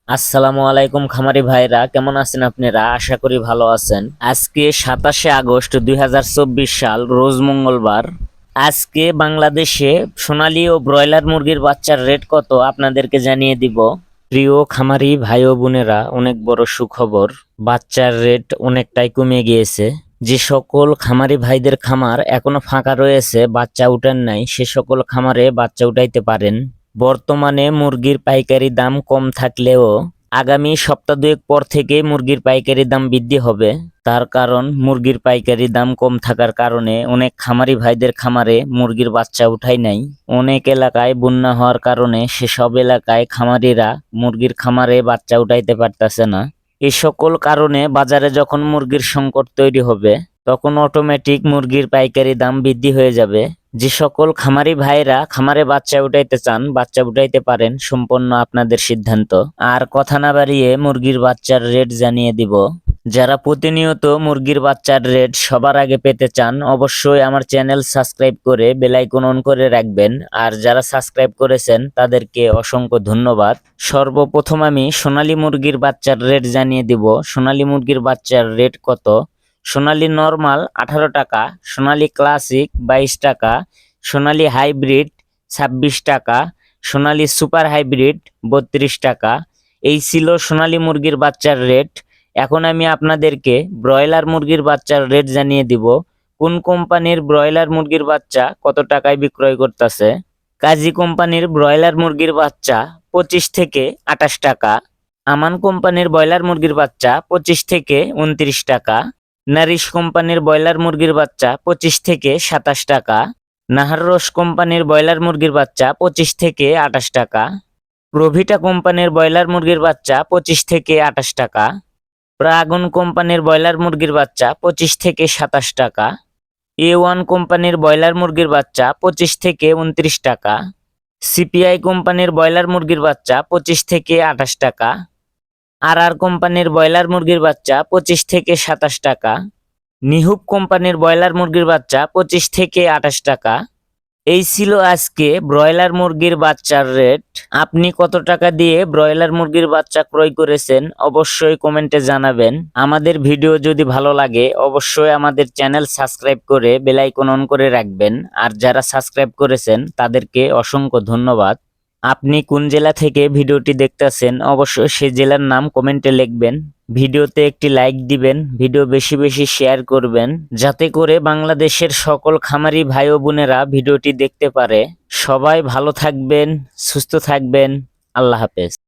আসসালামু আলাইকুম খামারি ভাইরা, কেমন আছেন আপনারা? আশা করি ভালো আছেন। আজকে 27শে আগস্ট 2024 সাল, রোজ মঙ্গলবার। আজকে বাংলাদেশে সোনালী ও ব্রয়লার মুরগির বাচ্চার রেট কত আপনাদেরকে জানিয়ে দিব। প্রিয় খামারি ভাই ও বোনেরা, অনেক বড় সুখবর, বাচ্চার রেট অনেকটাই কমে গিয়েছে। যে সকল খামারি ভাইদের খামার এখনো ফাঁকা রয়েছে, বাচ্চা উঠান নাই, সে সকল খামারে বাচ্চা উঠাইতে পারেন। বর্তমানে মুরগির পাইকারি দাম কম থাকলেও আগামী সপ্তাহ দুয়েক পর থেকে মুরগির পাইকারি দাম বৃদ্ধি হবে। তার কারণ, মুরগির পাইকারি দাম কম থাকার কারণে অনেক খামারি ভাইদের খামারে মুরগির বাচ্চা উঠায় নাই। অনেক এলাকায় বন্যা হওয়ার কারণে সেসব এলাকায় খামারিরা মুরগির খামারে বাচ্চা উঠাইতে পারতেছে না। এ সকল কারণে বাজারে যখন মুরগির সংকট তৈরি হবে, তখন অটোমেটিক মুরগির পাইকারি দাম বৃদ্ধি হয়ে যাবে। যে সকল খামারি ভাইরা খামারে বাচ্চা উঠাইতে চান, বাচ্চা উঠাইতে পারেন, সম্পূর্ণ আপনাদের সিদ্ধান্ত। আর কথা না বাড়িয়ে মুরগির বাচ্চার রেট জানিয়ে দিব। যারা প্রতিনিয়ত মুরগির বাচ্চার রেট সবার আগে পেতে চান, অবশ্যই আমার চ্যানেল সাবস্ক্রাইব করে বেল আইকন অন করে রাখবেন। আর যারা সাবস্ক্রাইব করেছেন তাদেরকে অসংখ্য ধন্যবাদ। সর্বপ্রথম আমি সোনালী মুরগির বাচ্চার রেট জানিয়ে দিব। সোনালী মুরগির বাচ্চার রেট কত? সোনালী নরমাল 18 টাকা, সোনালী ক্লাসিক 22 টাকা, সোনালী হাইব্রিড 26 টাকা, সোনালী সুপার হাইব্রিড 32 টাকা। এই ছিল সোনালী মুরগির বাচ্চার রেট। এখন আমি আপনাদেরকে ব্রয়লার মুরগির বাচ্চার রেট জানিয়ে দিব। কোন কোম্পানির ব্রয়লার মুরগির বাচ্চা কত টাকায় বিক্রয় করতেছে? কাজী কোম্পানির ব্রয়লার মুরগির বাচ্চা 25 থেকে 28 টাকা, আমান কোম্পানির ব্রয়লার মুরগির বাচ্চা 25 থেকে 29 টাকা, নারিশ কোম্পানির ব্রয়লার মুরগির বাচ্চা 25 থেকে 27 টাকা, নাহাররস কোম্পানির ব্রয়লার মুরগির বাচ্চা 25 থেকে 28 টাকা, প্রভিটা কোম্পানির ব্রয়লার মুরগির বাচ্চা 25 থেকে 28 টাকা, প্রাগন কোম্পানির ব্রয়লার মুরগির বাচ্চা 25 থেকে 27 টাকা, A1 কোম্পানির ব্রয়লার মুরগির বাচ্চা 25 থেকে 29 টাকা, সিপিআই কোম্পানির ব্রয়লার মুরগির বাচ্চা 25 থেকে 28 টাকা, আর কোম্পানির ব্রয়লার মুরগির বাচ্চা 25 থেকে 27 টাকা, নিহুব কোম্পানির ব্রয়লার মুরগির বাচ্চা 25 থেকে 28 টাকা। এই ছিল আজকে ব্রয়লার মুরগির বাচ্চার রেট। আপনি কত টাকা দিয়ে ব্রয়লার মুরগির বাচ্চা ক্রয় করেছেন অবশ্যই কমেন্টে জানাবেন। আমাদের ভিডিও যদি ভালো লাগে অবশ্যই আমাদের চ্যানেল সাবস্ক্রাইব করে বেল আইকন অন করে রাখবেন। আর যারা সাবস্ক্রাইব করেছেন তাদেরকে অসংখ্য ধন্যবাদ। আপনি কোন জেলা থেকে ভিডিওটি দেখতেছেন অবশ্যই সেই জেলার নাম কমেন্টে লিখবেন। ভিডিওতে একটি লাইক দিবেন, ভিডিও বেশি বেশি শেয়ার করবেন, যাতে করে বাংলাদেশের সকল খামারি ভাই ও বোনেরা ভিডিওটি দেখতে পারে। সবাই ভালো থাকবেন, সুস্থ থাকবেন। আল্লাহ হাফেজ।